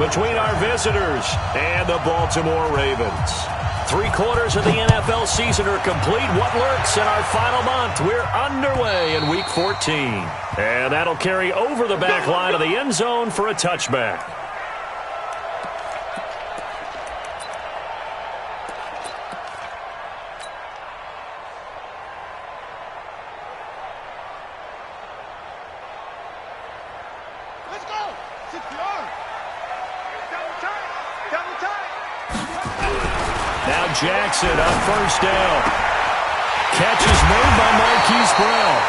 between our visitors and the Baltimore Ravens. 3/4 of the NFL season are complete. What lurks in our final month? We're underway in Week 14. And that'll carry over the back line of the end zone for a touchback. Jackson on first down. Catch is made by Marquise Brown.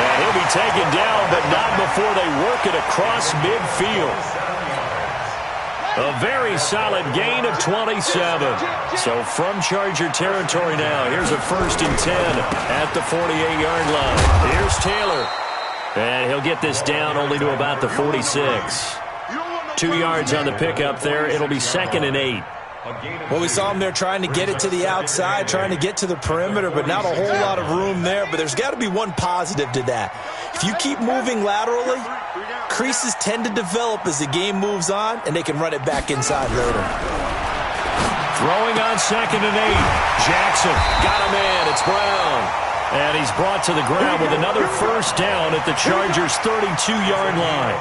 And he'll be taken down, but not before they work it across midfield. A very solid gain of 27. So from Charger territory now, here's a 1st and 10 at the 48-yard line. Here's Taylor. And he'll get this down only to about the 46. 2 yards on the pickup there. It'll be 2nd and 8. Well, we saw him there trying to get it to the outside, trying to get to the perimeter, but not a whole lot of room there. But there's got to be one positive to that. If you keep moving laterally, creases tend to develop as the game moves on, and they can run it back inside later. Throwing on 2nd and 8. Jackson got him in. It's Brown. And he's brought to the ground with another 1st down at the Chargers' 32-yard line.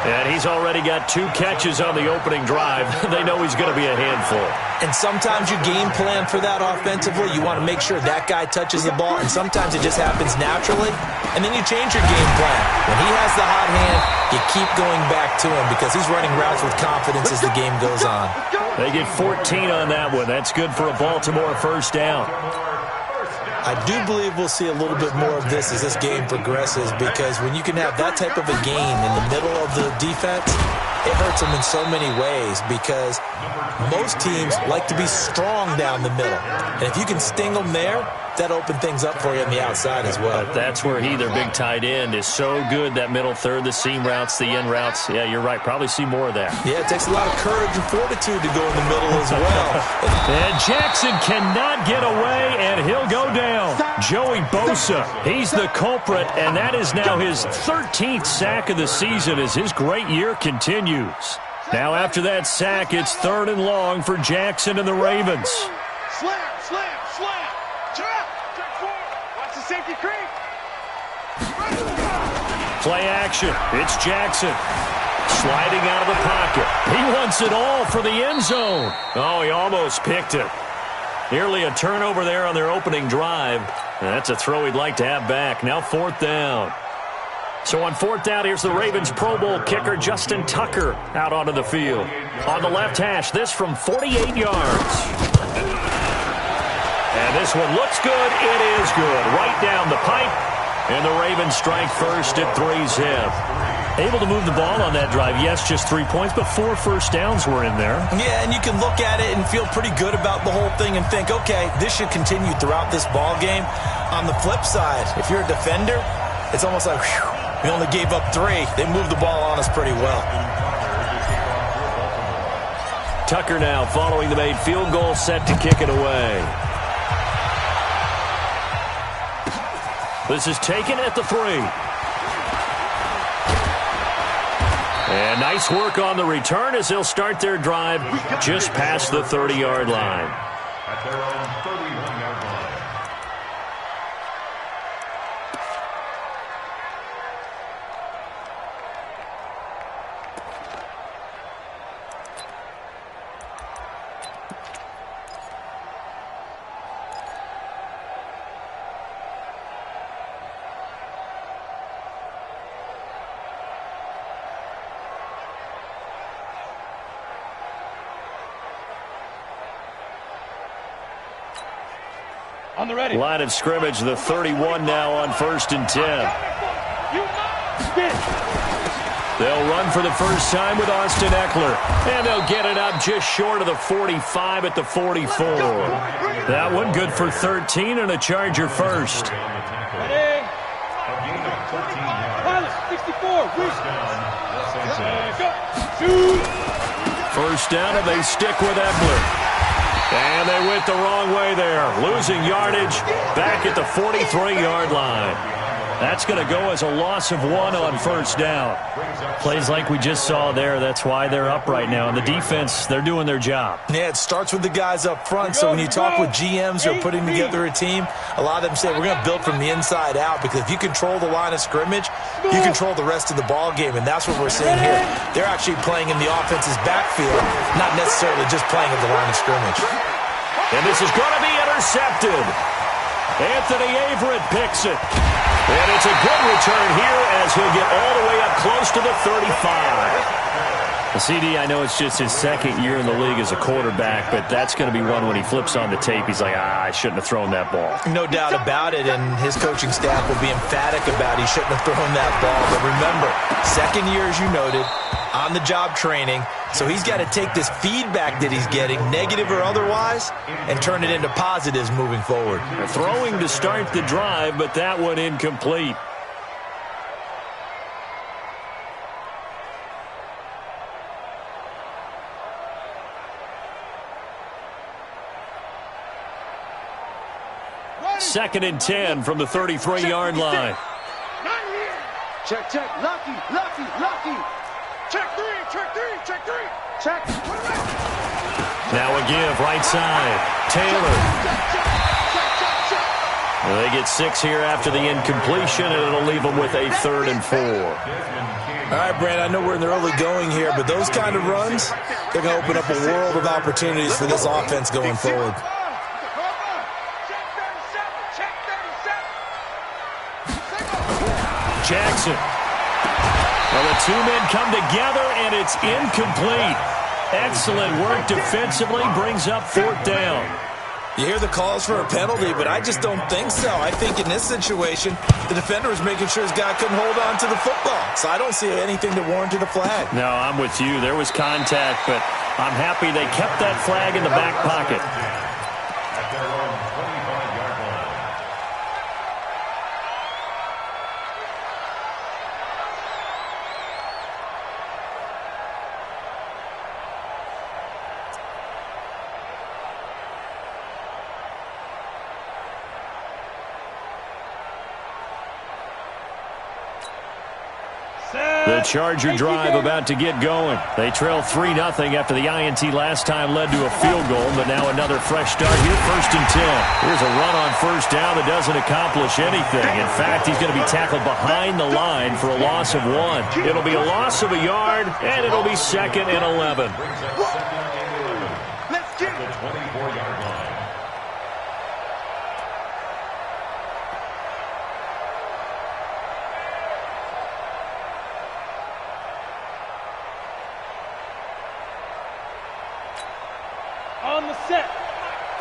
And he's already got 2 catches on the opening drive. They know he's going to be a handful. And sometimes you game plan for that offensively. You want to make sure that guy touches the ball, and sometimes it just happens naturally. And then you change your game plan. When he has the hot hand, you keep going back to him because he's running routes with confidence as the game goes on. They get 14 on that one. That's good for a Baltimore 1st down. I do believe we'll see a little bit more of this as this game progresses, because when you can have that type of a gain in the middle of the defense, it hurts them in so many ways, because most teams like to be strong down the middle. And if you can sting them there, that opens things up for you on the outside as well. But that's where their big tight end, is so good, that middle third, the seam routes, the end routes. Yeah, you're right. Probably see more of that. Yeah, it takes a lot of courage and fortitude to go in the middle as well. And Jackson cannot get away, and he'll go down. Joey Bosa, he's the culprit, and that is now his 13th sack of the season as his great year continues. Now after that sack, it's 3rd and long for Jackson and the Ravens. Slam, slam, slam. Check. Check 4. Watch the safety creep. Play action. It's Jackson. Sliding out of the pocket. He wants it all for the end zone. Oh, he almost picked it. Nearly a turnover there on their opening drive. That's a throw he'd like to have back. Now 4th down. So on 4th down, here's the Ravens Pro Bowl kicker Justin Tucker out onto the field. On the left hash, this from 48 yards. And this one looks good. It is good. Right down the pipe. And the Ravens strike first at 3-zip. Able to move the ball on that drive. Yes, just 3 points, but 4 first downs were in there. Yeah, and you can look at it and feel pretty good about the whole thing and think, okay, this should continue throughout this ball game. On the flip side, if you're a defender, it's almost like, whew, we only gave up 3. They moved the ball on us pretty well. Tucker now following the made field goal, set to kick it away. This is taken at the 3. And nice work on the return as they'll start their drive just past the 30-yard line. At their own 31-yard line. On the ready. Line of scrimmage, the 31 now on 1st and 10. They'll run for the first time with Austin Eckler. And they'll get it up just short of the 45 at the 44. That one good for 13 and a Charger first. Ready. 64. First down, and they stick with Eckler. And they went the wrong way there, losing yardage back at the 43-yard line. That's going to go as a loss of 1 on first down. Plays like we just saw there. That's why they're up right now. And the defense, they're doing their job. Yeah, it starts with the guys up front. So when you talk with GMs who are putting together a team, a lot of them say we're going to build from the inside out, because if you control the line of scrimmage, you control the rest of the ball game, and that's what we're seeing here. They're actually playing in the offense's backfield, not necessarily just playing at the line of scrimmage. And this is going to be intercepted. Anthony Averett picks it. And it's a good return here as he'll get all the way up close to the 35. The CD, I know it's just his second year in the league as a quarterback, but that's going to be one when he flips on the tape. He's like, I shouldn't have thrown that ball. No doubt about it, and his coaching staff will be emphatic about he shouldn't have thrown that ball. But remember, second year, as you noted, on-the-job training, so he's got to take this feedback that he's getting, negative or otherwise, and turn it into positives moving forward. Throwing to start the drive, but that one incomplete. Second and 10 from the 33-yard line. Check, check. Lucky, lucky, lucky. Check three, check three, check three. Check. Now a give, right side. Taylor. Well, they get 6 here after the incompletion, and it'll leave them with a 3rd and 4. All right, Brand, I know we're in the early going here, but those kind of runs, they're going to open up a world of opportunities for this offense going forward. Jackson. Well, the two men come together, and it's incomplete. Excellent work defensively, brings up 4th down. You hear the calls for a penalty, but I just don't think so. I think in this situation, the defender was making sure his guy couldn't hold on to the football. So I don't see anything that warranted a flag. No, I'm with you. There was contact, but I'm happy they kept that flag in the back pocket. At their own 25-yard line. The Charger drive about to get going. They trail 3-0 after the INT last time led to a field goal, but now another fresh start here, 1st and 10. Here's a run on first down that doesn't accomplish anything. In fact, he's going to be tackled behind the line for a loss of 1. It'll be a loss of a yard, and it'll be 2nd and 11. Let's get it. The 24-yard line. On the set.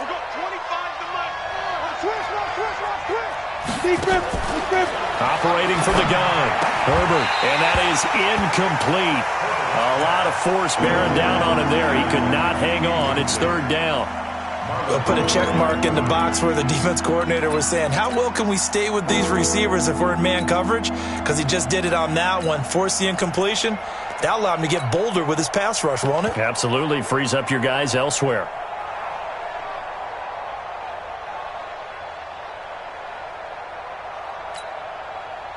We're going 25 to Mike. Twist. Defense. Operating from the gun, Herbert, and that is incomplete. A lot of force bearing down on him there. He could not hang on. It's 3rd down. We'll put a check mark in the box where the defense coordinator was saying, how well can we stay with these receivers if we're in man coverage? Because he just did it on that one, forced the incompletion. That allowed him to get bolder with his pass rush, won't it? Absolutely. Frees up your guys elsewhere.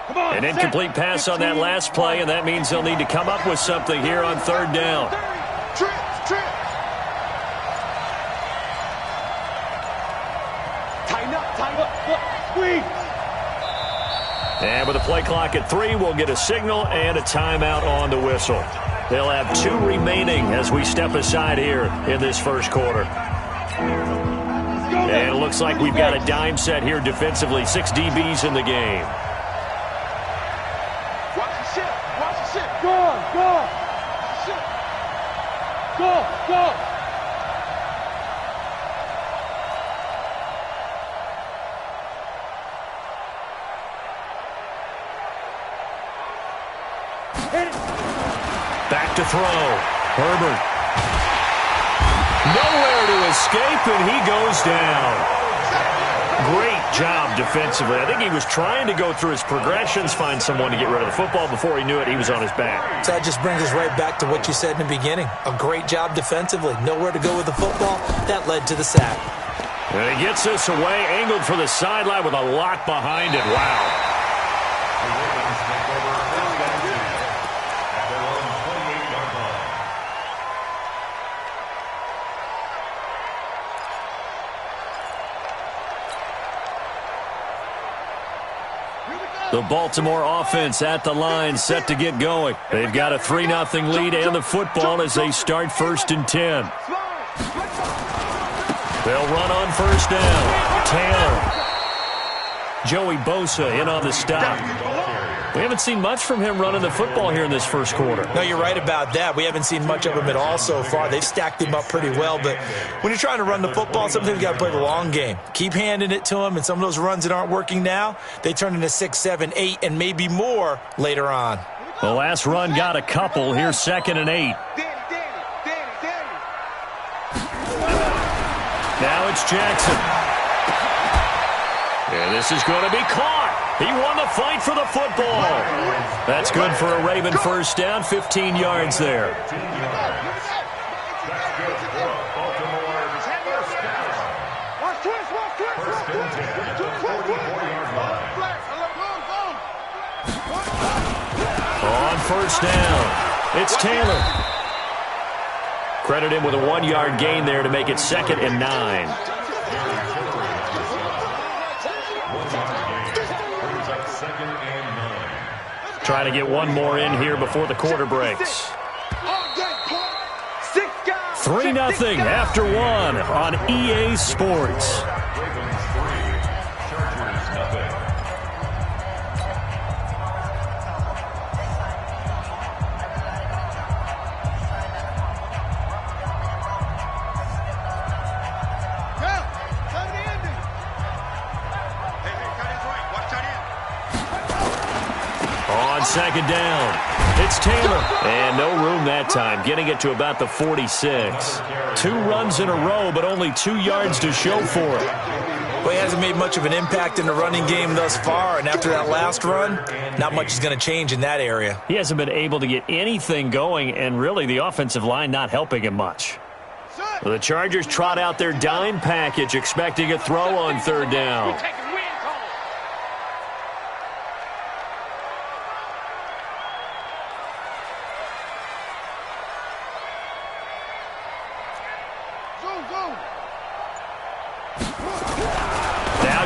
An incomplete pass on that last play, and that means they'll need to come up with something here on 3rd down. Trip. Tighten up. Squeeze. And with a play clock at 3, we'll get a signal and a timeout on the whistle. They'll have 2 remaining as we step aside here in this first quarter. And it looks like we've got a dime set here defensively. 6 DBs in the game. Watch the shit. Go. Back to throw. Herbert. Nowhere to escape, and he goes down. Great job defensively. I think he was trying to go through his progressions, find someone to get rid of the football. Before he knew it, he was on his back. So that just brings us right back to what you said in the beginning. A great job defensively. Nowhere to go with the football. That led to the sack. And he gets this away, angled for the sideline with a lock behind it. Wow. The Ravens take over first and 2 at their own 28-yard line. The Baltimore offense at the line, set to get going. They've got a 3-0 lead and the football as they start 1st and 10. They'll run on 1st down. Taylor. Joey Bosa in on the stop. We haven't seen much from him running the football here in this first quarter. No, you're right about that. We haven't seen much of him at all so far. They've stacked him up pretty well, but when you're trying to run the football, sometimes you got to play the long game. Keep handing it to him, and some of those runs that aren't working now, they turn into 6, 7, 8, and maybe more later on. The last run got a couple. Here's 2nd and 8. Now it's Jackson. And this is going to be caught. He won the fight for the football. That's good for a Raven first down, 15 yards there. That's good for Baltimore's first down. First and 10 at the 44-yard line. On 1st down, it's Taylor. Credit him with a 1-yard gain there to make it 2nd and 9. Trying to get one more in here before the quarter breaks. 3-0 after 1 on EA Sports. Ravens 3, Chargers nothing. On 2nd down, it's Taylor. And no room that time, getting it to about the 46. 2 runs in a row, but only 2 yards to show for it. Well, he hasn't made much of an impact in the running game thus far, and after that last run, not much is going to change in that area. He hasn't been able to get anything going, and really the offensive line not helping him much. Well, the Chargers trot out their dime package, expecting a throw on 3rd down.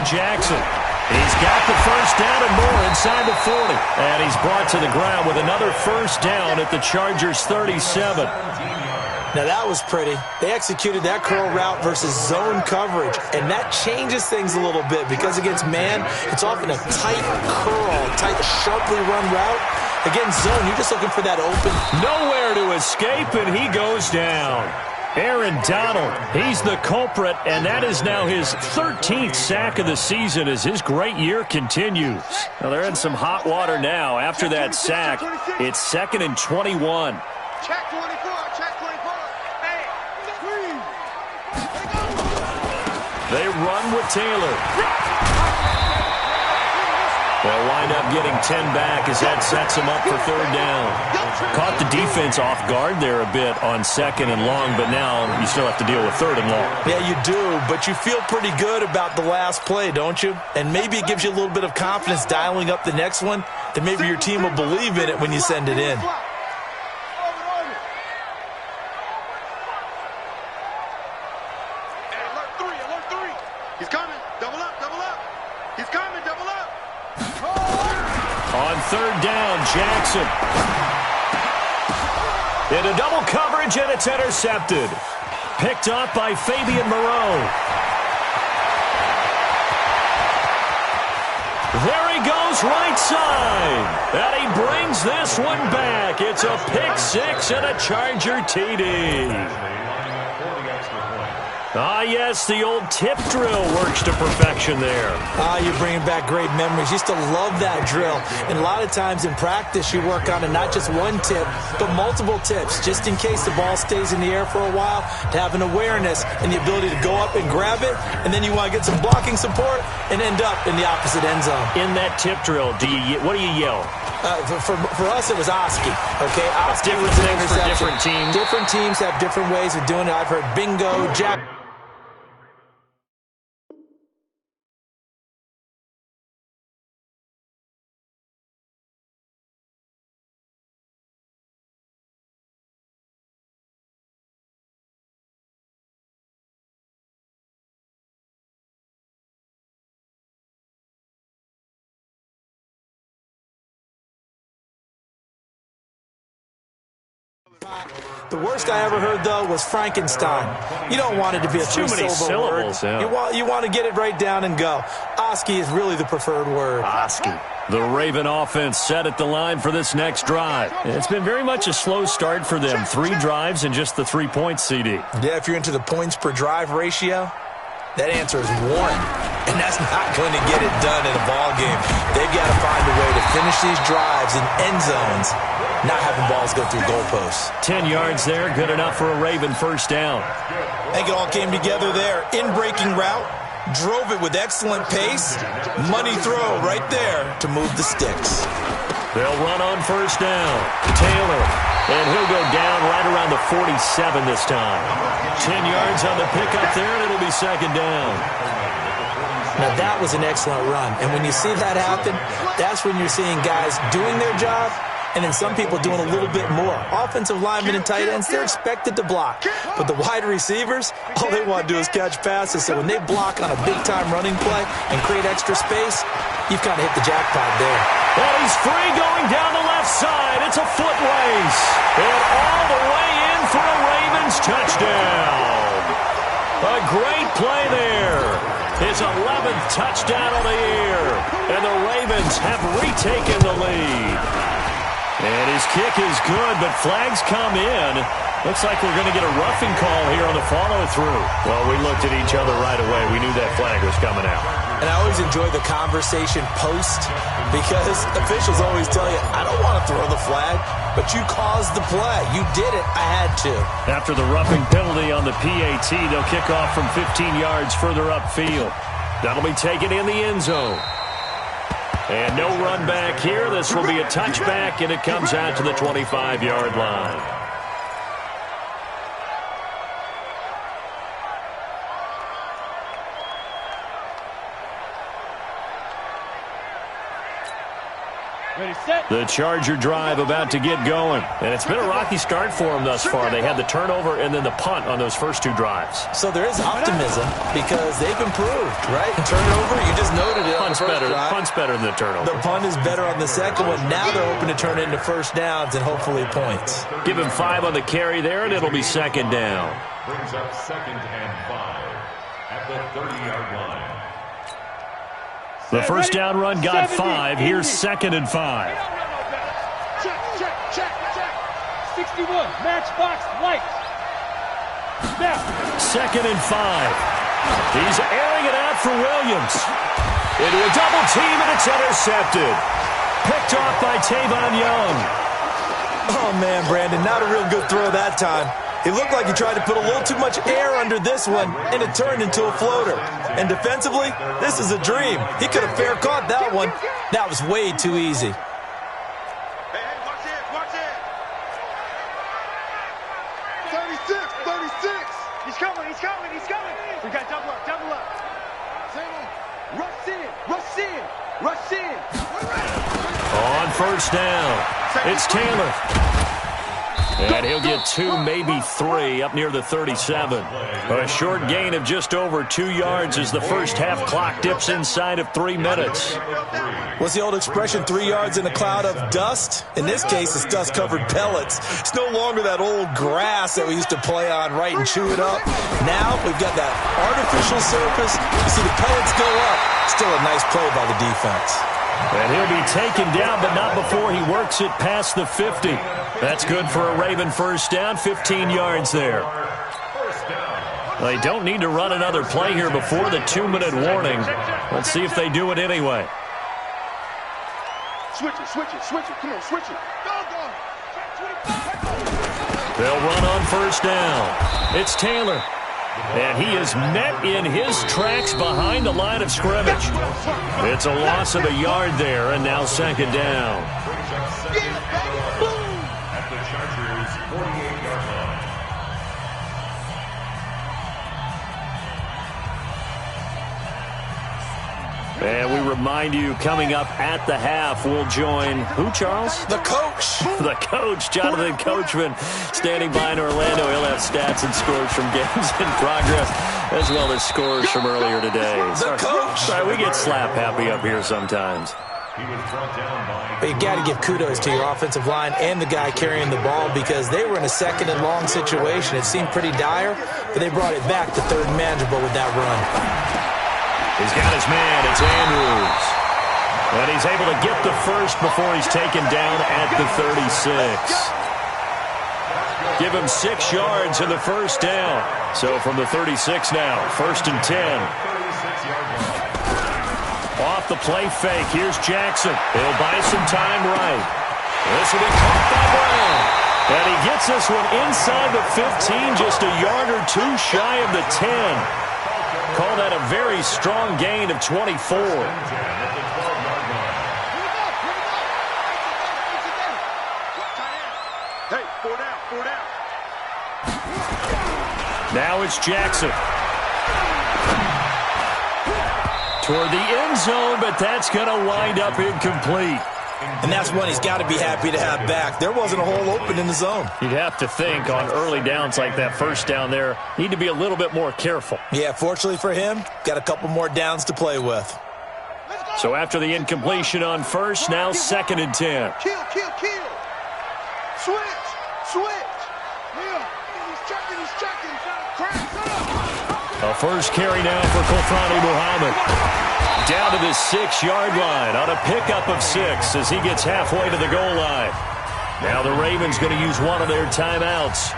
Jackson. He's got the first down and more inside the 40. And he's brought to the ground with another first down at the Chargers' 37. Now that was pretty. They executed that curl route versus zone coverage, and that changes things a little bit because against man, it's often a tight curl, tight, sharply run route. Against zone, you're just looking for that open. Nowhere to escape, and he goes down. Aaron Donald, he's the culprit, and that is now his 13th sack of the season as his great year continues. Now they're in some hot water now. After that sack, it's 2nd and 21. Check 24, check 24. Hey, They run with Taylor. They'll wind up getting 10 back as that sets them up for 3rd down. Caught the defense off guard there a bit on 2nd and long, but now you still have to deal with 3rd and long. Yeah, you do, but you feel pretty good about the last play, don't you? And maybe it gives you a little bit of confidence dialing up the next one, that maybe your team will believe in it when you send it in. alert 3. He's coming, double up. He's coming, double up. On 3rd down, Jackson. Into double coverage, and it's intercepted. Picked up by Fabian Moreau. There he goes, right side. And he brings this one back. It's a pick 6 and a Charger TD. Ah, yes, the old tip drill works to perfection there. You're bringing back great memories. Used to love that drill. And a lot of times in practice, you work on it, not just one tip, but multiple tips, just in case the ball stays in the air for a while, to have an awareness and the ability to go up and grab it, and then you want to get some blocking support and end up in the opposite end zone. In that tip drill, what do you yell? For us, it was Oski. Okay, Oski was an things for different teams. Different teams have different ways of doing it. I've heard bingo, jack. The worst I ever heard, though, was Frankenstein. You don't want it to be a Too many three-syllable syllables, word. yeah. You want to get it right down and go. Oski is really the preferred word. Oski. The Raven offense set at the line for this next drive. It's been very much a slow start for them. 3 drives and just the 3 points, CD. Yeah, if you're into the points per drive ratio, that answer is 1. And that's not going to get it done in a ball game. They've got to find a way to finish these drives in end zones, not having balls go through goalposts. 10 yards there, good enough for a Raven first down. I think it all came together there. In-breaking route, drove it with excellent pace. Money throw right there to move the sticks. They'll run on first down. Taylor. And he'll go down right around the 47 this time. 10 yards on the pickup there, and it'll be second down. Now, that was an excellent run. And when you see that happen, that's when you're seeing guys doing their job and then some people doing a little bit more. Offensive linemen and tight ends, they're expected to block. But the wide receivers, all they want to do is catch passes. So when they block on a big-time running play and create extra space, you've kind of hit the jackpot there. Well, he's free going down the left side. It's a foot race. And all the way in for a Ravens touchdown. A great play there. His 11th touchdown of the year. And the Ravens have retaken the lead. And his kick is good, but flags come in. Looks like we're going to get a roughing call here on the follow-through. Well, we looked at each other right away. We knew that flag was coming out. And I always enjoy the conversation post because officials always tell you, I don't want to throw the flag, but you caused the play. You did it. I had to. After the roughing penalty on the PAT, they'll kick off from 15 yards further upfield. That'll be taken in the end zone. And no run back here. This will be a touchback, and it comes out to the 25-yard line. The Charger drive about to get going. And it's been a rocky start for them thus far. They had the turnover and then the punt on those first 2 drives. So there is optimism because they've improved, right? Turnover, you just noted it. Punt's better than the turnover. The punt is better on the second one. Now they're hoping to turn it into first downs and hopefully points. Give him 5 on the carry there, and it'll be second down. Brings up 2nd and 5 at the 30-yard line. The first down run got 5. Here's 2nd and 5. Check, check, check, check. 61, matchbox, light. Now. 2nd and 5. He's airing it out for Williams. Into a double team, and it's intercepted. Picked off by Tavon Young. Oh, man, Brandon, not a real good throw that time. It looked like he tried to put a little too much air under this one, and it turned into a floater. And defensively, this is a dream. He could have fair caught that one. That was way too easy. Hey, watch it, watch it. 36, 36. He's coming, he's coming, he's coming. We got double up, double up. Rush in, rush in, rush in. On first down, it's Taylor. And he'll get 2, maybe 3, up near the 37. A short gain of just over 2 yards as the first half clock dips inside of 3 minutes. What's the old expression, 3 yards in a cloud of dust? In this case, it's dust-covered pellets. It's no longer that old grass that we used to play on, right, and chew it up. Now we've got that artificial surface. You see the pellets go up. Still a nice play by the defense. And he'll be taken down, but not before he works it past the 50. That's good for a Raven first down, 15 yards there. They don't need to run another play here before the 2-minute warning. Let's see if they do it anyway. Switch it, switch it, switch it. Come on, switch it. Go, go. They'll run on first down. It's Taylor. And he is met in his tracks behind the line of scrimmage. It's a loss of a yard there, and now second down. At the Chargers' 48-yard line. And we remind you, coming up at the half, we'll join who, Charles? The coach. The coach, Jonathan Coachman, standing by in Orlando. He'll have stats and scores from games in progress, as well as scores from earlier today. The coach. Sorry, we get slap happy up here sometimes. He was brought down by... But you got to give kudos to your offensive line and the guy carrying the ball because they were in a second and long situation. It seemed pretty dire, but they brought it back to third and manageable with that run. He's got his man. It's Andrews. And he's able to get the first before he's taken down at the 36. Give him 6 yards in the first down. So from the 36 now, 1st and 10. Off the play fake, here's Jackson. He'll buy some time right. This will be caught by Brown. And he gets this one inside the 15, just a yard or two shy of the 10. Call that a very strong gain of 24. Hey, 4 down, 4 down. Now it's Jackson. Toward the end zone, but that's going to wind up incomplete. And that's one he's got to be happy to have back. There wasn't a hole open in the zone. You'd have to think on early downs like that first down there, need to be a little bit more careful. Yeah, fortunately for him, got a couple more downs to play with. So after the incompletion on first, now 2nd and 10. Kill. Switch. Yeah. He's checking. Crack. A first carry now for Kofani Muhammad. Down to the 6-yard line on a pickup of 6 as he gets halfway to the goal line. Now the Ravens going to use one of their timeouts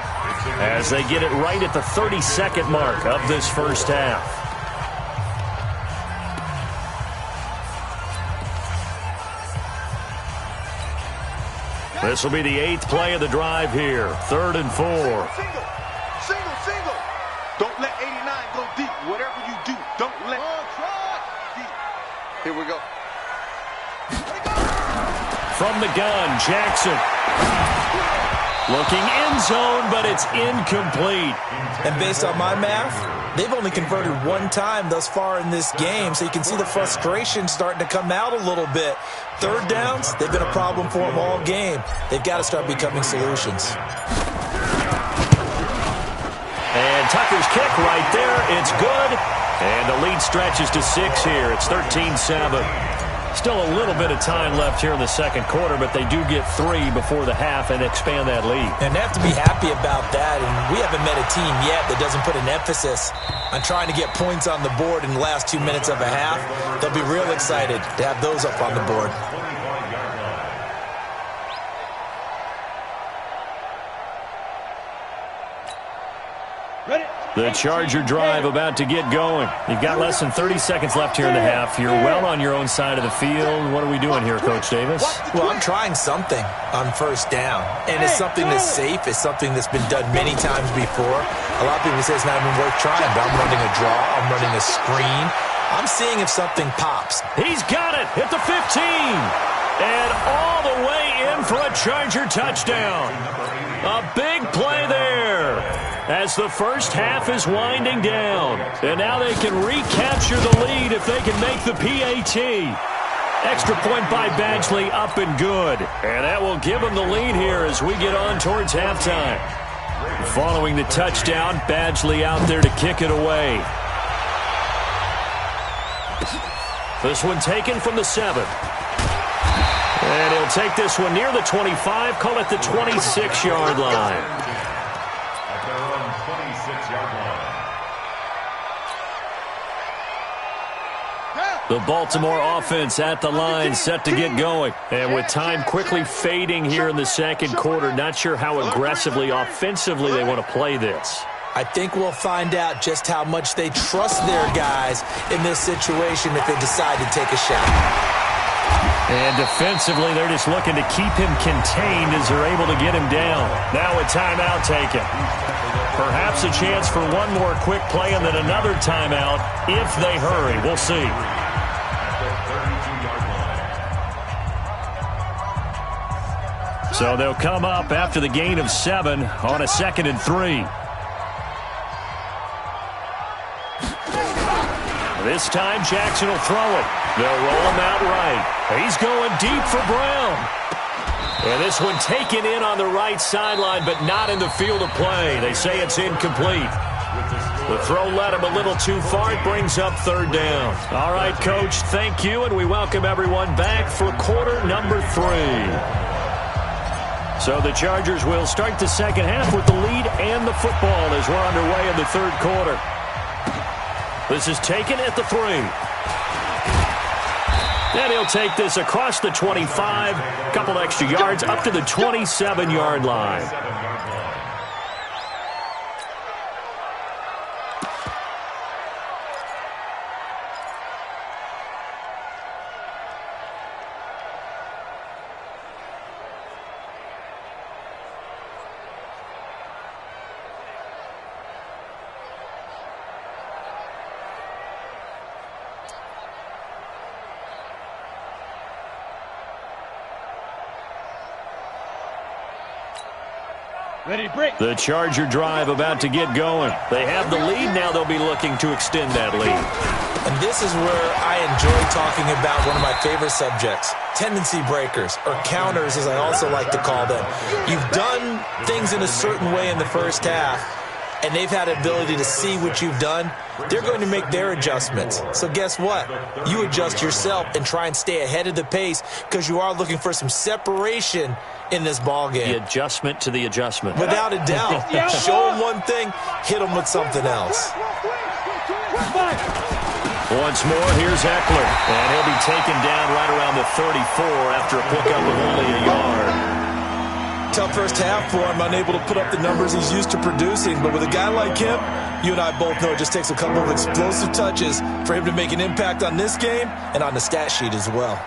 as they get it right at the 32nd mark of this first half. This will be the 8th play of the drive here. 3rd and 4. Single. Don't let 89 go deep. Whatever you do, don't let deep. Here we go. From the gun, Jackson. Looking end zone, but it's incomplete. And based on my math, they've only converted 1 time thus far in this game, so you can see the frustration starting to come out a little bit. 3rd downs, they've been a problem for them all game. They've got to start becoming solutions. And Tucker's kick right there. It's good. And the lead stretches to 6 here. It's 13-7. Still a little bit of time left here in the second quarter, but they do get 3 before the half and expand that lead. And they have to be happy about that. And we haven't met a team yet that doesn't put an emphasis on trying to get points on the board in the last 2 minutes of a half. They'll be real excited to have those up on the board. The Charger drive about to get going. You've got less than 30 seconds left here in the half. You're well on your own side of the field. What are we doing here, Coach Davis? Well, I'm trying something on first down. And it's something that's safe. It's something that's been done many times before. A lot of people say it's not even worth trying, but I'm running a draw. I'm running a screen. I'm seeing if something pops. He's got it at the 15. And all the way in for a Charger touchdown. A big play there as the first half is winding down. And now they can recapture the lead if they can make the PAT. Extra point by Badgley, up and good. And that will give them the lead here as we get on towards halftime. Following the touchdown, Badgley out there to kick it away. This one taken from the 7. And he'll take this one near the 25, call it the 26-yard line. At their own 26-yard line. The Baltimore offense at the line, set to get going. And with time quickly fading here in the second quarter, not sure how aggressively, offensively they want to play this. I think we'll find out just how much they trust their guys in this situation if they decide to take a shot. And defensively, they're just looking to keep him contained as they're able to get him down. Now a timeout taken. Perhaps a chance for one more quick play and then another timeout if they hurry. We'll see. So they'll come up after the gain of 7 on a 2nd and 3. This time, Jackson will throw it. They'll roll him out right. He's going deep for Brown. And this one taken in on the right sideline, but not in the field of play. They say it's incomplete. The throw led him a little too far. It brings up third down. All right, Coach, thank you, and we welcome everyone back for quarter number 3. So the Chargers will start the second half with the lead and the football as we're underway in the third quarter. This is taken at the 3. And he'll take this across the 25, couple extra yards up to the 27-yard line. Ready, break. The Charger drive about to get going. They have the lead. Now they'll be looking to extend that lead. And this is where I enjoy talking about one of my favorite subjects, tendency breakers, or counters as I also like to call them. You've done things in a certain way in the first half, and they've had the ability to see what you've done. They're going to make their adjustments. So guess what? You adjust yourself and try and stay ahead of the pace because you are looking for some separation in this ball game. The adjustment to the adjustment. Without a doubt. Show them one thing, hit them with something else. Once more, here's Eckler. And he'll be taken down right around the 34 after a pickup of only a yard. Tough first half for him, unable to put up the numbers he's used to producing. But with a guy like him, you and I both know it just takes a couple of explosive touches for him to make an impact on this game and on the stat sheet as well.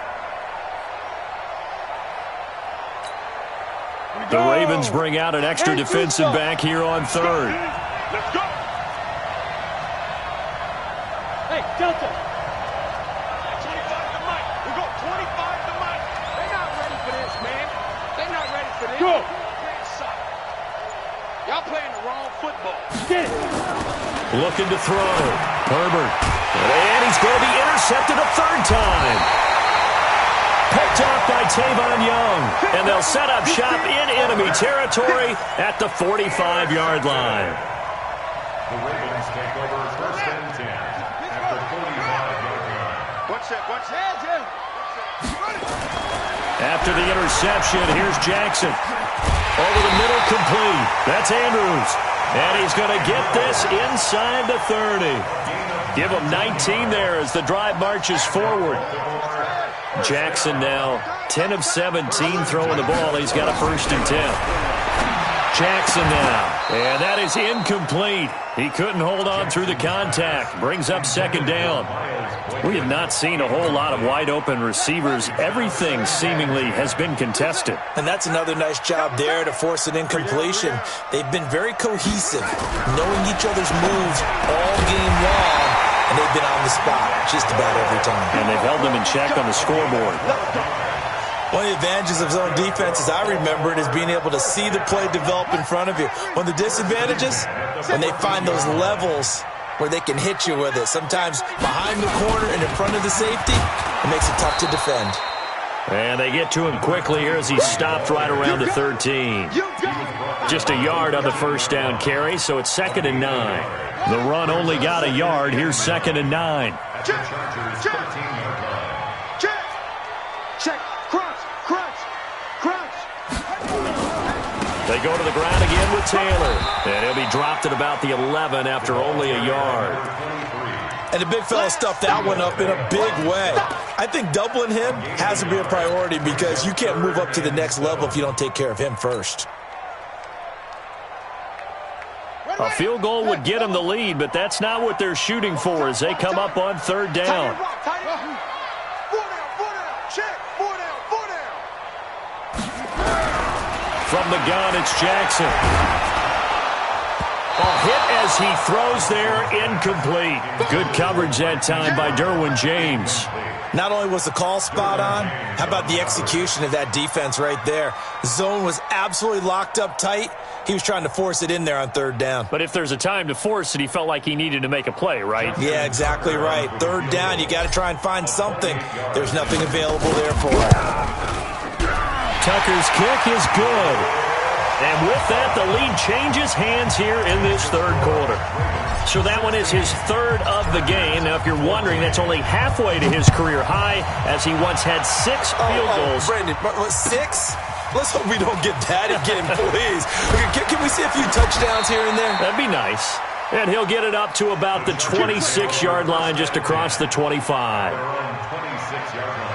The Ravens bring out an extra defensive back here on third. Let's go. Hey, Delta. 25 to Mike. We go 25 to Mike. They're not ready for this, man. They're not ready for this. Go. Y'all playing the wrong football. Get it. Looking to throw. Herbert. And he's going to be intercepted a third time. Picked off by Tavon Young. And they'll set up shop in enemy territory at the 45-yard line. The Ravens take over first and 10 at the 45-yard line. Watch that. After the interception, here's Jackson. Over the middle, complete. That's Andrews. And he's going to get this inside the 30. Give him 19 there as the drive marches forward. Jackson now 10 of 17 throwing the ball. He's got a 1st and 10. Jackson now. And that is incomplete. He couldn't hold on through the contact. Brings up 2nd down. We have not seen a whole lot of wide-open receivers. Everything seemingly has been contested. And that's another nice job there to force an incompletion. They've been very cohesive, knowing each other's moves all game long. And they've been on the spot just about every time. And they've held them in check on the scoreboard. One of the advantages of zone defense, as I remember it, is being able to see the play develop in front of you. One of the disadvantages, when they find those levels where they can hit you with it. Sometimes behind the corner and in front of the safety, it makes it tough to defend. And they get to him quickly here as he stopped right around the 13. Just a yard on the 1st down carry, so it's 2nd and 9. The run only got a yard. Here's 2nd and 9. Check. Crunch. They go to the ground again with Taylor. And he'll be dropped at about the 11 after only a yard. And the big fella stuffed that one up in a big way. I think doubling him has to be a priority because you can't move up to the next level if you don't take care of him first. A field goal would get them the lead, but that's not what they're shooting for as they come up on 3rd down. 4 down. Check. 4 down. From the gun, it's Jackson. A hit as he throws there, incomplete. Good coverage that time by Derwin James. Not only was the call spot on, how about the execution of that defense right there? Zone was absolutely locked up tight. He was trying to force it in there on 3rd down. But if there's a time to force it, he felt like he needed to make a play, right? Yeah, exactly right. 3rd down, you got to try and find something. There's nothing available there for him. Tucker's kick is good. And with that, the lead changes hands here in this third quarter. So that one is his third of the game. Now, if you're wondering, that's only halfway to his career high, as he once had 6 field goals. Brandon, 6? Let's hope we don't get that again, please. Can we see a few touchdowns here and there? That'd be nice. And he'll get it up to about the 26-yard line, just across the 25. 26-yard line.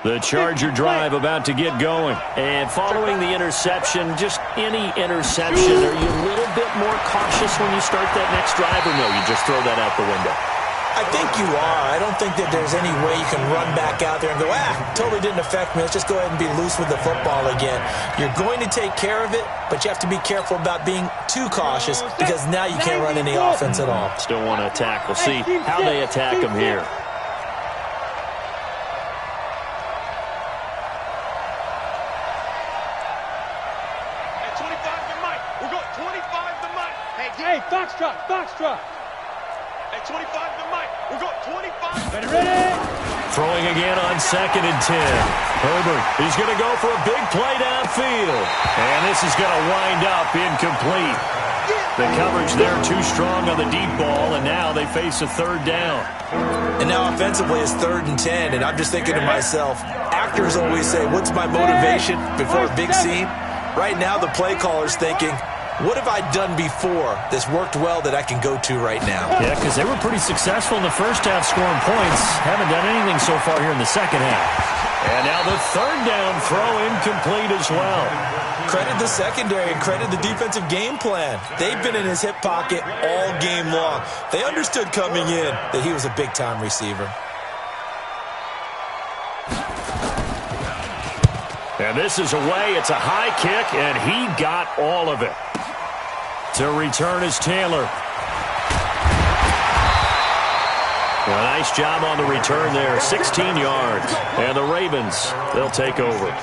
The Charger drive about to get going. And following the interception, just any interception, are you a little bit more cautious when you start that next drive, or no, you just throw that out the window? I think you are. I don't think that there's any way you can run back out there and go, totally didn't affect me. Let's just go ahead and be loose with the football again. You're going to take care of it, but you have to be careful about being too cautious, because now you can't run any offense at all. Still want to attack. We'll see how they attack him here. Hey, Foxtrot. At 25 to Mike. We've got 25. Ready? Throwing again on 2nd and 10. Herbert, he's going to go for a big play downfield. And this is going to wind up incomplete. The coverage there too strong on the deep ball, and now they face a 3rd down. And now offensively it's 3rd and 10, and I'm just thinking to myself, actors always say, what's my motivation before a big scene? Right now the play caller's thinking, what have I done before that's worked well that I can go to right now? Yeah, because they were pretty successful in the first half scoring points. Haven't done anything so far here in the second half. And now the 3rd down throw incomplete as well. Credit the secondary and credit the defensive game plan. They've been in his hip pocket all game long. They understood coming in that he was a big-time receiver. And this is away. It's a high kick, and he got all of it. To return is Taylor. A nice job on the return there. 16 yards. And the Ravens, they'll take over.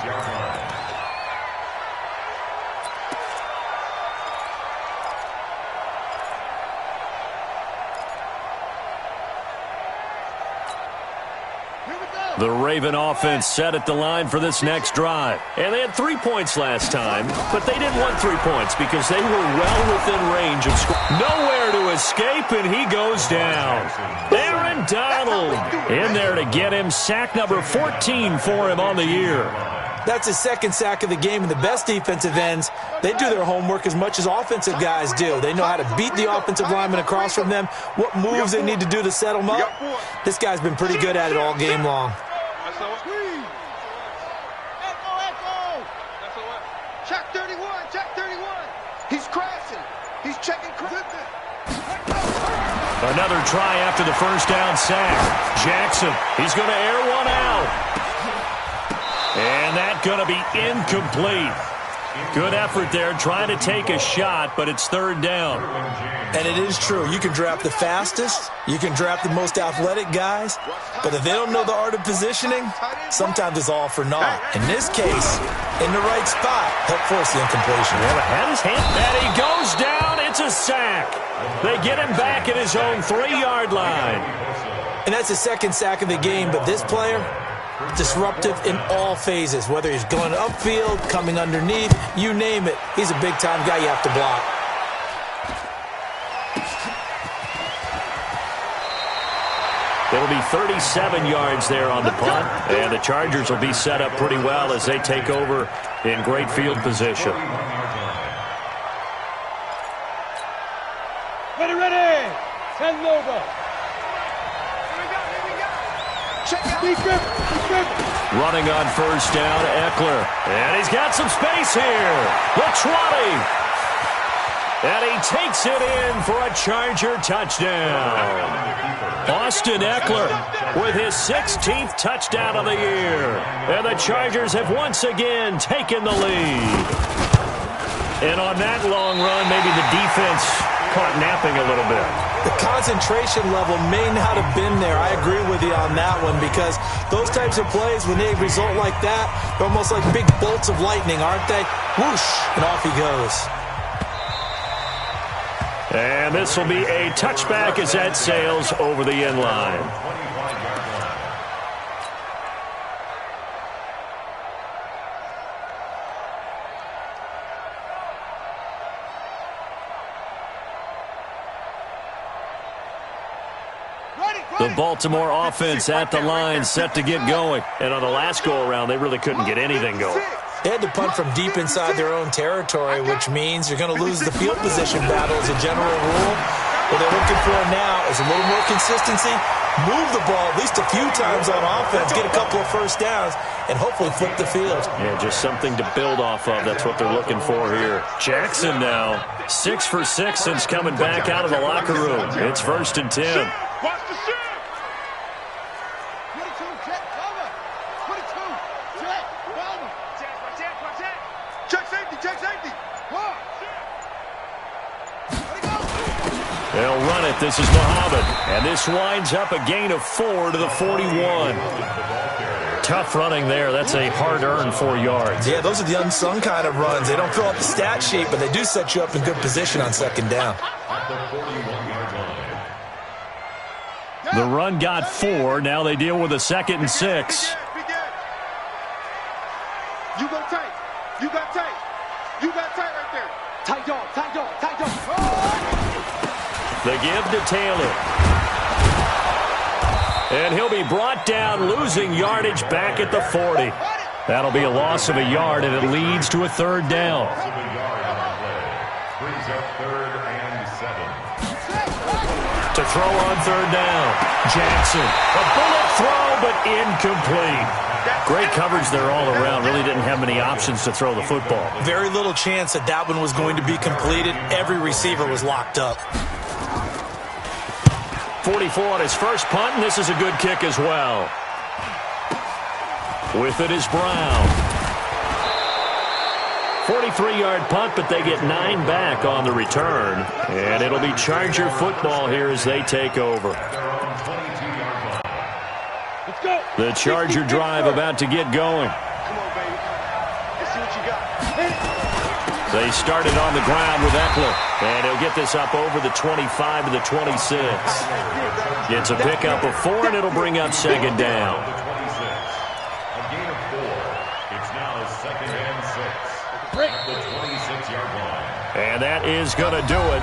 The Raven offense set at the line for this next drive. And they had 3 points last time, but they didn't want 3 points because they were well within range of score. Nowhere to escape, and he goes down. Aaron Donald in there to get him. Sack number 14 for him on the year. That's his 2nd sack of the game, and the best defensive ends, they do their homework as much as offensive guys do. They know how to beat the offensive lineman across from them, what moves they need to do to set them up. This guy's been pretty good at it all game long. Check 31. He's crashing. He's checking. Another try after the first down sack. Jackson, he's going to air one out. And that's going to be incomplete. Good effort there, trying to take a shot, but it's 3rd down. And it is true. You can draft the fastest, you can draft the most athletic guys, but if they don't know the art of positioning, sometimes it's all for naught. In this case, in the right spot, help force the incompletion. Yeah, but had his hand, and he goes down. It's a sack. They get him back at his own 3-yard line. And that's the 2nd sack of the game, but this player, disruptive in all phases, whether he's going upfield, coming underneath, you name it. He's a big-time guy you have to block. It'll be 37 yards there on the punt, and the Chargers will be set up pretty well as they take over in great field position. Ready. 10 logo. Running on first down, Eckler. And he's got some space here. The 20. And he takes it in for a Charger touchdown. Austin Eckler with his 16th touchdown of the year. And the Chargers have once again taken the lead. And on that long run, maybe the defense caught napping a little bit. The concentration level may not have been there. I agree with you on that one, because those types of plays, when they result like that, they're almost like big bolts of lightning, aren't they? Whoosh, and off he goes. And this will be a touchback as that sails over the end line. The Baltimore offense at the line, set to get going. And on the last go-around, they really couldn't get anything going. They had to punt from deep inside their own territory, which means you're going to lose the field position battle as a general rule. What they're looking for now is a little more consistency, move the ball at least a few times on offense, get a couple of first downs, and hopefully flip the field. Yeah, just something to build off of. That's what they're looking for here. Jackson now, 6 for 6 since coming back out of the locker room. It's 1st and 10. Watch the shit. 22, check, cover. 22, check, cover. Check safety, check safety. What? They'll run it. This is Muhammad. And this winds up a gain of 4 to the 41. Tough running there. That's a hard-earned 4 yards. Yeah, those are the unsung kind of runs. They don't fill up the stat sheet, but they do set you up in good position on 2nd down. The run got 4. Now they deal with a 2nd and 6. You go tight. You got tight. You got tight right there. Tight dog, tight dog, tight dog. The give to Taylor. And he'll be brought down, losing yardage back at the 40. That'll be a loss of a yard, and it leads to a 3rd down. Brings up 3rd and 7. To throw on 3rd down. Jackson. A bullet throw, but incomplete. Great coverage there all around. Really didn't have many options to throw the football. Very little chance that that one was going to be completed. Every receiver was locked up. 44 on his first punt, and this is a good kick as well. With it is Brown. 43-yard punt, but they get 9 back on the return. And it'll be Charger football here as they take over. Let's go. The Charger drive about to get going. Come on, baby. Let's see what you got. They started on the ground with Eckler. And he'll get this up over the 25 to the 26. Gets a pickup of 4, and it'll bring up 2nd down. A gain of 4. It's now 2nd and 6. At the 26-yard line. And that is going to do it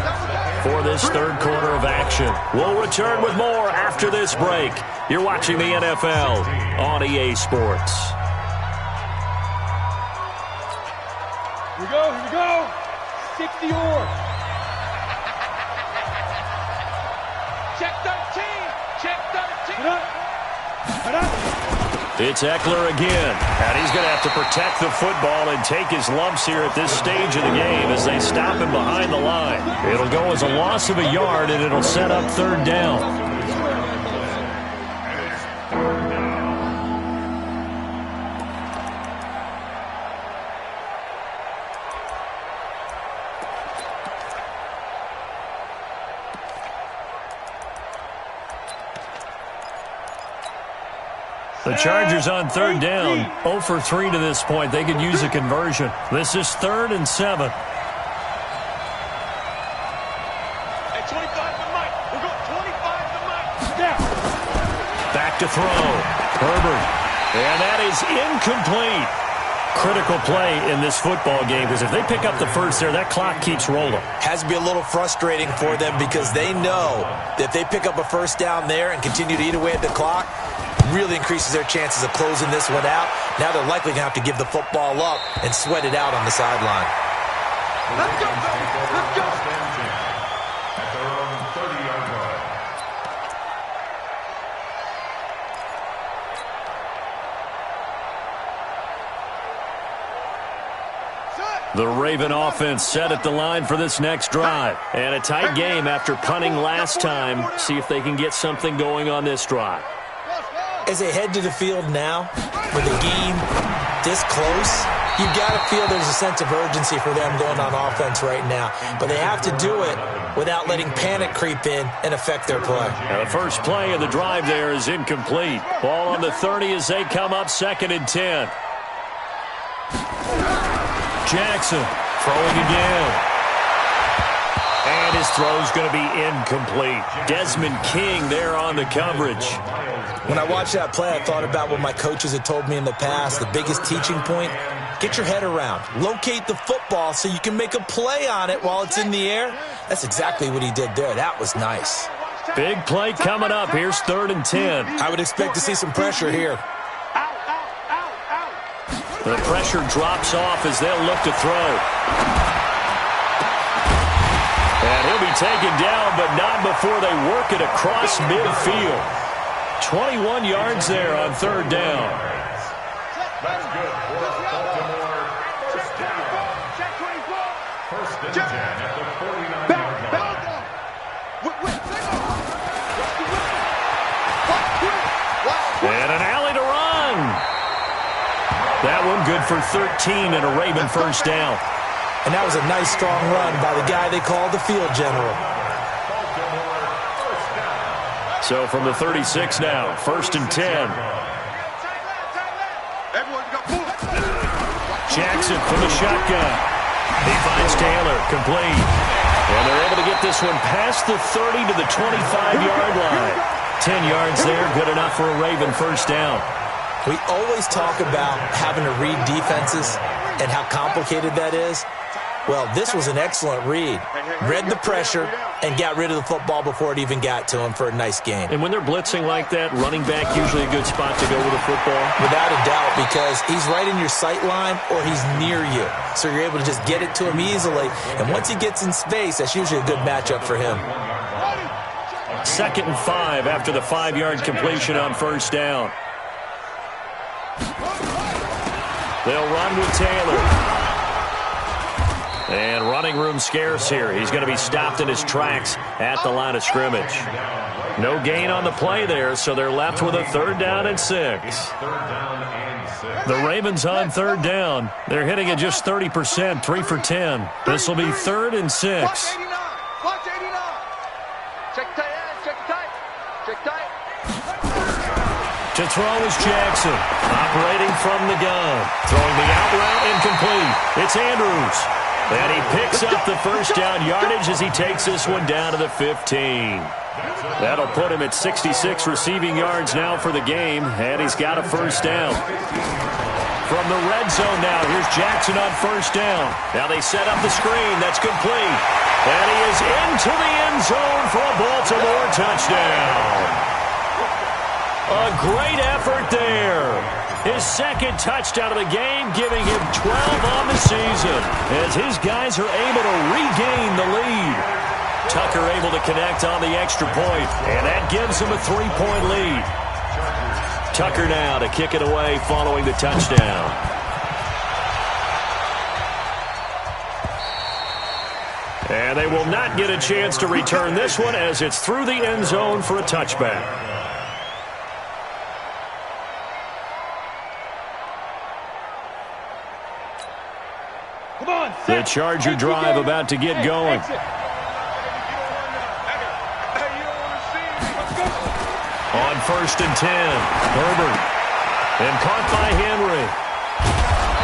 for this 3rd quarter of action. We'll return with more after this break. You're watching the NFL on EA Sports. Here we go, here we go. 60 or. Check 13. Check 13. Get up. Get up. It's Eckler again. And he's going to have to protect the football and take his lumps here at this stage of the game as they stop him behind the line. It'll go as a loss of a yard, and it'll set up 3rd down. The Chargers on 3rd down, 0 for 3 to this point. They could use a conversion. This is 3rd and 7. Hey, 25 to Mike. We're going 25 to Mike. Down. Back to throw. Herbert. And that is incomplete. Critical play in this football game, because if they pick up the first there, that clock keeps rolling. Has to be a little frustrating for them because they know that if they pick up a first down there and continue to eat away at the clock, really increases their chances of closing this one out. Now they're likely going to have to give the football up and sweat it out on the sideline. Let's go, baby. Let's go. At their own 30-yard line. The Raven offense set at the line for this next drive. And a tight game after punting last time. See if they can get something going on this drive. As they head to the field now, with the game this close, you've got to feel there's a sense of urgency for them going on offense right now. But they have to do it without letting panic creep in and affect their play. Now the first play of the drive there is incomplete. Ball on the 30 as they come up 2nd and 10. Jackson throwing again. And his throw's going to be incomplete. Desmond King there on the coverage. When I watched that play, I thought about what my coaches had told me in the past. The biggest teaching point, get your head around. Locate the football so you can make a play on it while it's in the air. That's exactly what he did there. That was nice. Big play coming up. Here's 3rd and 10. I would expect to see some pressure here. The pressure drops off as they'll look to throw. And he'll be taken down, but not before they work it across midfield. 21 yards there on 3rd down. That's good for Baltimore. First and 10 at the 49-yard line. And an alley to run. That one good for 13 and a Raven first down. And that was a nice, strong run by the guy they called the field general. So from the 36 now, 1st and 10. Jackson from the shotgun. He finds Taylor, complete. And they're able to get this one past the 30 to the 25-yard line. 10 yards there, good enough for a Raven first down. We always talk about having to read defenses and how complicated that is. Well, this was an excellent read. Read the pressure and got rid of the football before it even got to him for a nice game. And when they're blitzing like that, running back usually a good spot to go with the football? Without a doubt, because he's right in your sight line or he's near you. So you're able to just get it to him easily. And once he gets in space, that's usually a good matchup for him. 2nd and 5 after the 5-yard completion on first down. They'll run with Taylor. And running room scarce here. He's going to be stopped in his tracks at the line of scrimmage. No gain on the play there, so they're left with a 3rd down and 6. The Ravens on 3rd down. They're hitting at just 30%, 3 for 10. This will be 3rd and 6. Watch 89. Check tight, check tight. Check tight. To throw is Jackson, operating from the gun. Throwing the out route incomplete. It's Andrews. And he picks up the first down yardage as he takes this one down to the 15. That'll put him at 66 receiving yards now for the game, and he's got a first down. From the red zone now, here's Jackson on first down. Now they set up the screen. That's complete. And he is into the end zone for a Baltimore touchdown. A great effort there. His 2nd touchdown of the game, giving him 12 on the season, as his guys are able to regain the lead. Tucker able to connect on the extra point, and that gives him a 3-point lead. Tucker now to kick it away following the touchdown. And they will not get a chance to return this one as it's through the end zone for a touchback. The Charger drive about to get going. On 1st and 10, Herbert. And caught by Henry.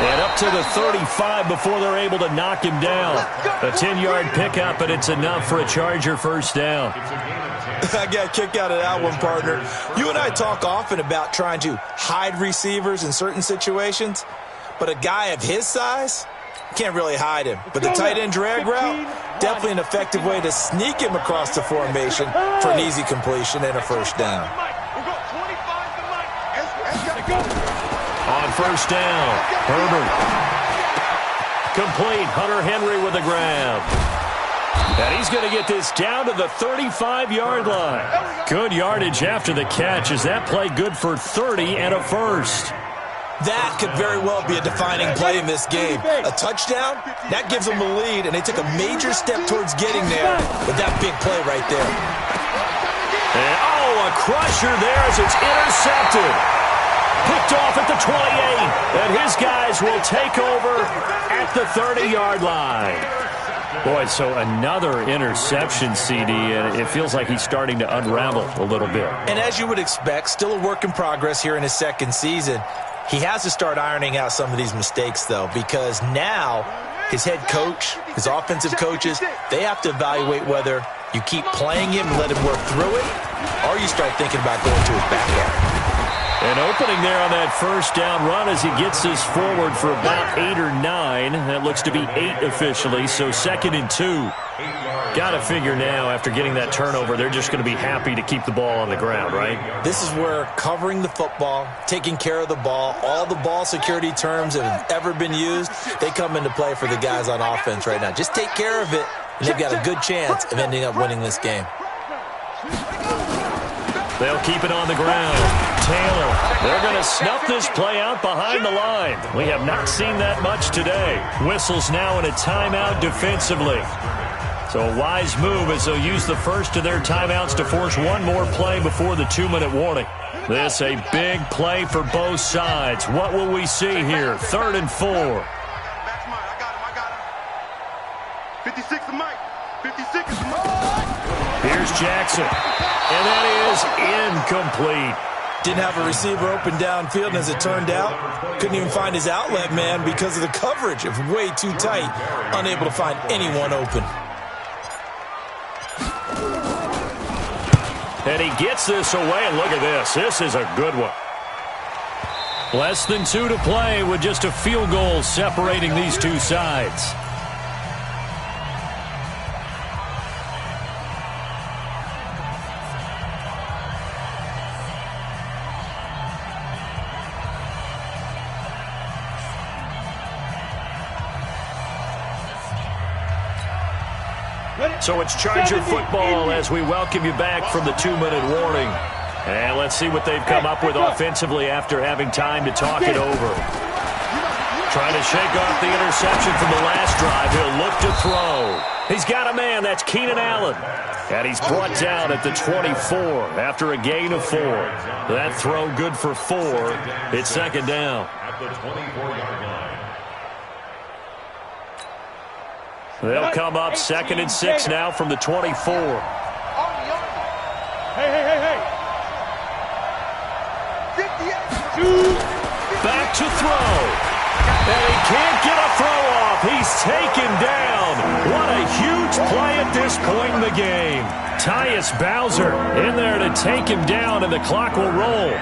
And up to the 35 before they're able to knock him down. A 10-yard pickup, and it's enough for a Charger first down. I got a kick out of that one, partner. You and I talk often about trying to hide receivers in certain situations, but a guy of his size can't really hide him. But the tight end drag route, definitely an effective way to sneak him across the formation for an easy completion and a first down. On first down, Herbert. Complete. Hunter Henry with a grab. And he's going to get this down to the 35-yard line. Good yardage after the catch. Is that play good for 30 and a first? That could very well be a defining play in this game. A touchdown, that gives them the lead, and they took a major step towards getting there with that big play right there. And, a crusher there as it's intercepted. Picked off at the 28, and his guys will take over at the 30-yard line. Boy, so another interception, CD, and it feels like he's starting to unravel a little bit. And as you would expect, still a work in progress here in his 2nd season. He has to start ironing out some of these mistakes, though, because now his head coach, his offensive coaches, they have to evaluate whether you keep playing him and let him work through it, or you start thinking about going to his backyard. An opening there on that first down run as he gets this forward for about 8 or 9. That looks to be 8 officially, so 2nd and 2. Got to figure now, after getting that turnover, they're just going to be happy to keep the ball on the ground, right? This is where covering the football, taking care of the ball, all the ball security terms that have ever been used, they come into play for the guys on offense right now. Just take care of it, and they've got a good chance of ending up winning this game. They'll keep it on the ground. Taylor, they're going to snuff this play out behind the line. We have not seen that much today. Whistles now in a timeout defensively. So a wise move as they'll use the first of their timeouts to force one more play before the 2-minute warning. This a big play for both sides. What will we see here? 3rd and 4. That's mine. I got him. 56 is Mike. 56 is Mike. Here's Jackson. And that is incomplete. Didn't have a receiver open downfield, and as it turned out, couldn't even find his outlet man because of the coverage. It was way too tight, unable to find anyone open. And he gets this away, and look at this. This is a good one. Less than 2 to play with just a field goal separating these two sides. So it's Charger football as we welcome you back from the 2-minute warning. And let's see what they've come up with offensively after having time to talk it over. Trying to shake off the interception from the last drive. He'll look to throw. He's got a man. That's Keenan Allen. And he's brought down at the 24 after a gain of 4. That throw good for 4. It's 2nd down. At the 24-yard line. They'll come up 2nd and 6 now from the 24. Hey. Back to throw. And he can't get a throw off. He's taken down. What a huge play at this point in the game. Tyus Bowser in there to take him down, and the clock will roll.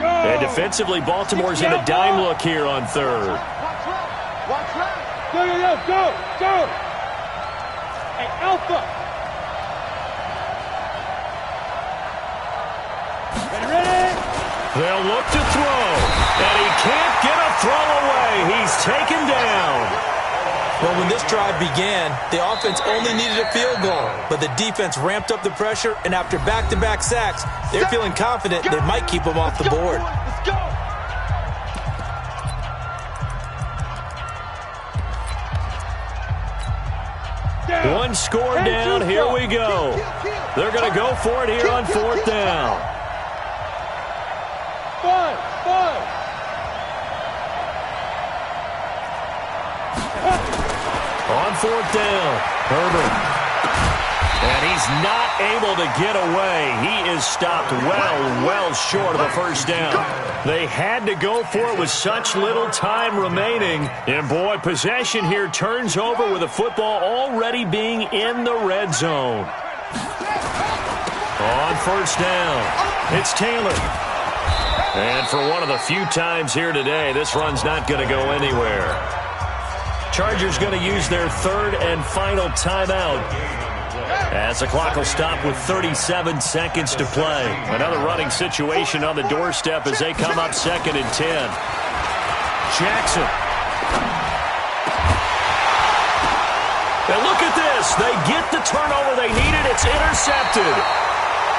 And defensively, Baltimore's in a dime look here on 3rd. Watch right. Go. Hey, Alpha. Ready? They'll look to throw. And he can't get a throw away. He's taken down. Well, when this drive began, the offense only needed a field goal, but the defense ramped up the pressure, and after back-to-back sacks, they're feeling confident they might keep them off the board. Let's go. One score down. Here we go. They're going to go for it here on 4th down. Five. On 4th down, Herbert. And he's not able to get away. He is stopped well short of the first down. They had to go for it with such little time remaining. And, boy, possession here turns over with the football already being in the red zone. On 1st down, it's Taylor. And for one of the few times here today, this run's not going to go anywhere. Chargers going to use their 3rd and final timeout as the clock will stop with 37 seconds to play. Another running situation on the doorstep as they come up 2nd and 10. Jackson. And look at this. They get the turnover they needed. It's intercepted.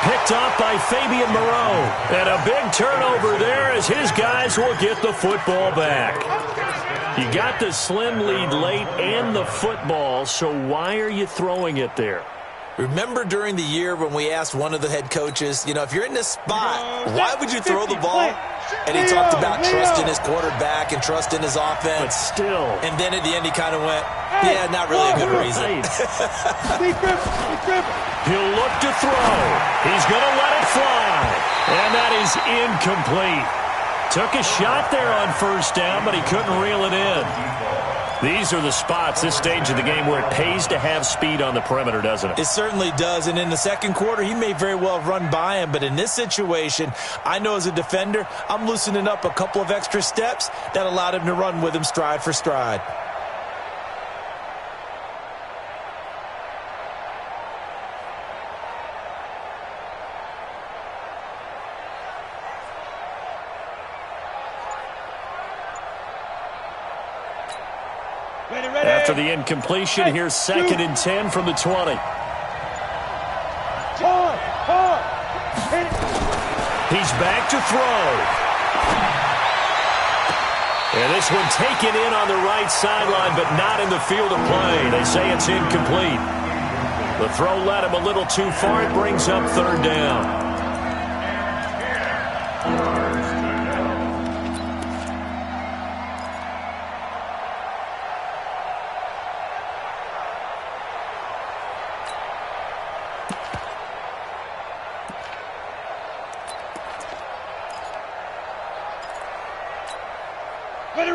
Picked off by Fabian Moreau. And a big turnover there as his guys will get the football back. You got the slim lead late and the football, so why are you throwing it there? Remember during the year when we asked one of the head coaches, if you're in this spot, why would you throw the ball? And he talked about trusting his quarterback and trusting his offense. But still. And then at the end he kind of went, yeah, not really a good reason. He'll look to throw. He's going to let it fly. And that is incomplete. Took a shot there on first down, but he couldn't reel it in. These are the spots, this stage of the game, where it pays to have speed on the perimeter, doesn't it? It certainly does, and in the second quarter, he may very well run by him, but in this situation, I know as a defender, I'm loosening up a couple of extra steps that allowed him to run with him stride for stride. After the incompletion, here's 2nd and 10 from the 20. He's back to throw. And this one taken in on the right sideline, but not in the field of play. They say it's incomplete. The throw led him a little too far. It brings up 3rd down.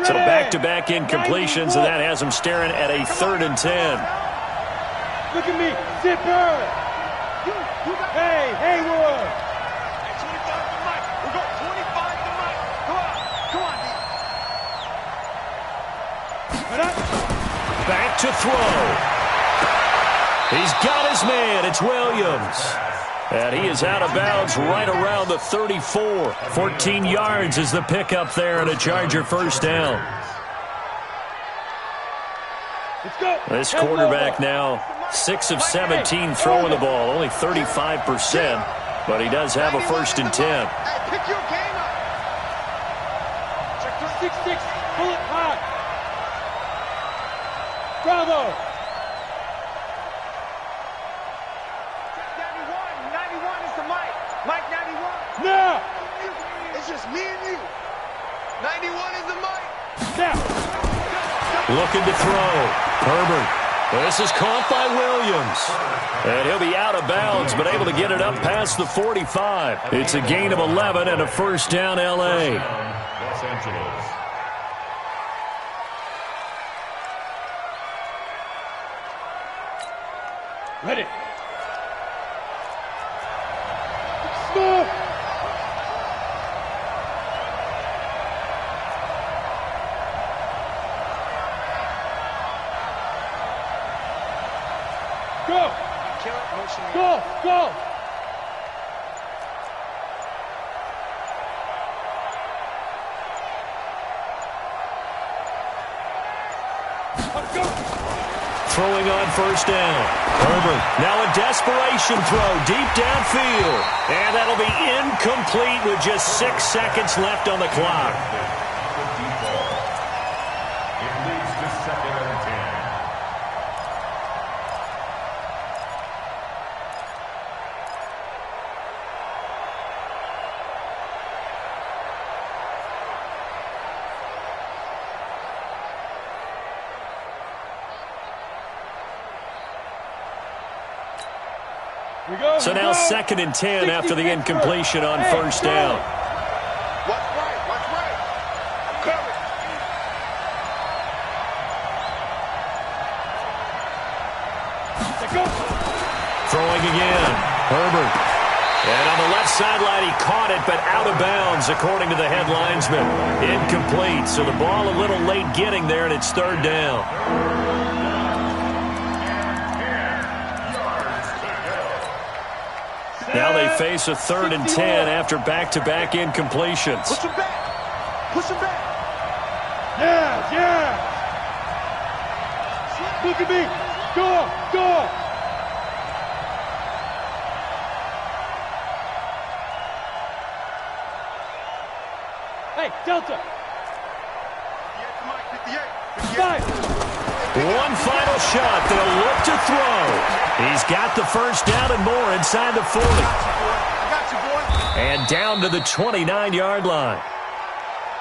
So back-to-back incompletions, and that has him staring at a 3rd and 10. Look at me, Zipper. Hey, Haywood. Hey, 25 to Mike. We're going 25 to Mike. Come on, D. Back to throw. He's got his man. It's Williams. And he is out of bounds right around the 34. 14 yards is the pickup there, and a Charger first down. This quarterback now 6 of 17 throwing the ball, only 35%, but he does have a 1st and 10. Pick your game up. Check 6-6, pull it high. Bravo. 91 is the Mike. Mike 91. Now. It's just me and you. 91 is the Mike. Now. Looking to throw. Herbert. This is caught by Williams. And he'll be out of bounds, but able to get it up past the 45. It's a gain of 11 and a first down, L.A. Los Angeles. Ready. Smooth. Go. Go. Go. Let's go. Throwing on first down. Herbert. Now a desperation throw deep downfield. And that'll be incomplete with just 6 seconds left on the clock. It leads to 2nd and 10. So now 2nd and 10 after the incompletion on first down. Watch right. Watch right. I'm covered. Go. Throwing again. Herbert. And on the left sideline, he caught it, but out of bounds, according to the head linesman. Incomplete. So the ball a little late getting there, and it's 3rd down. Now they face a 3rd and 10 after back-to-back incompletions. Push him back. Push him back. Yeah, yeah. Look at me. Go, go. Hey, Delta. 58. One final shot. They'll look to throw. He's got the first down and more inside the 40. I got you, boy. And down to the 29-yard line.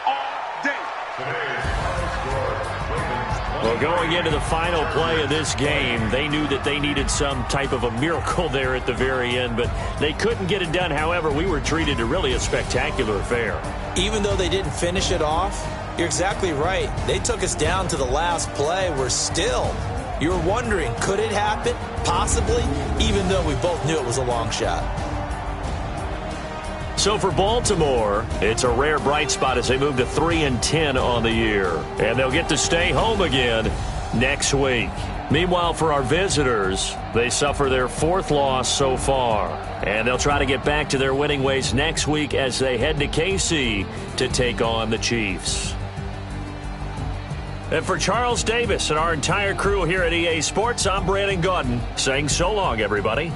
All day. Today's final score, Ravens Well, going into the final play of this game, they knew that they needed some type of a miracle there at the very end, but they couldn't get it done. However, we were treated to really a spectacular affair. Even though they didn't finish it off, you're exactly right. They took us down to the last play. We're still, you were wondering, could it happen? Possibly, even though we both knew it was a long shot. So for Baltimore, it's a rare bright spot as they move to 3-10 on the year. And they'll get to stay home again next week. Meanwhile, for our visitors, they suffer their 4th loss so far. And they'll try to get back to their winning ways next week as they head to KC to take on the Chiefs. And for Charles Davis and our entire crew here at EA Sports, I'm Brandon Gaudin saying so long, everybody.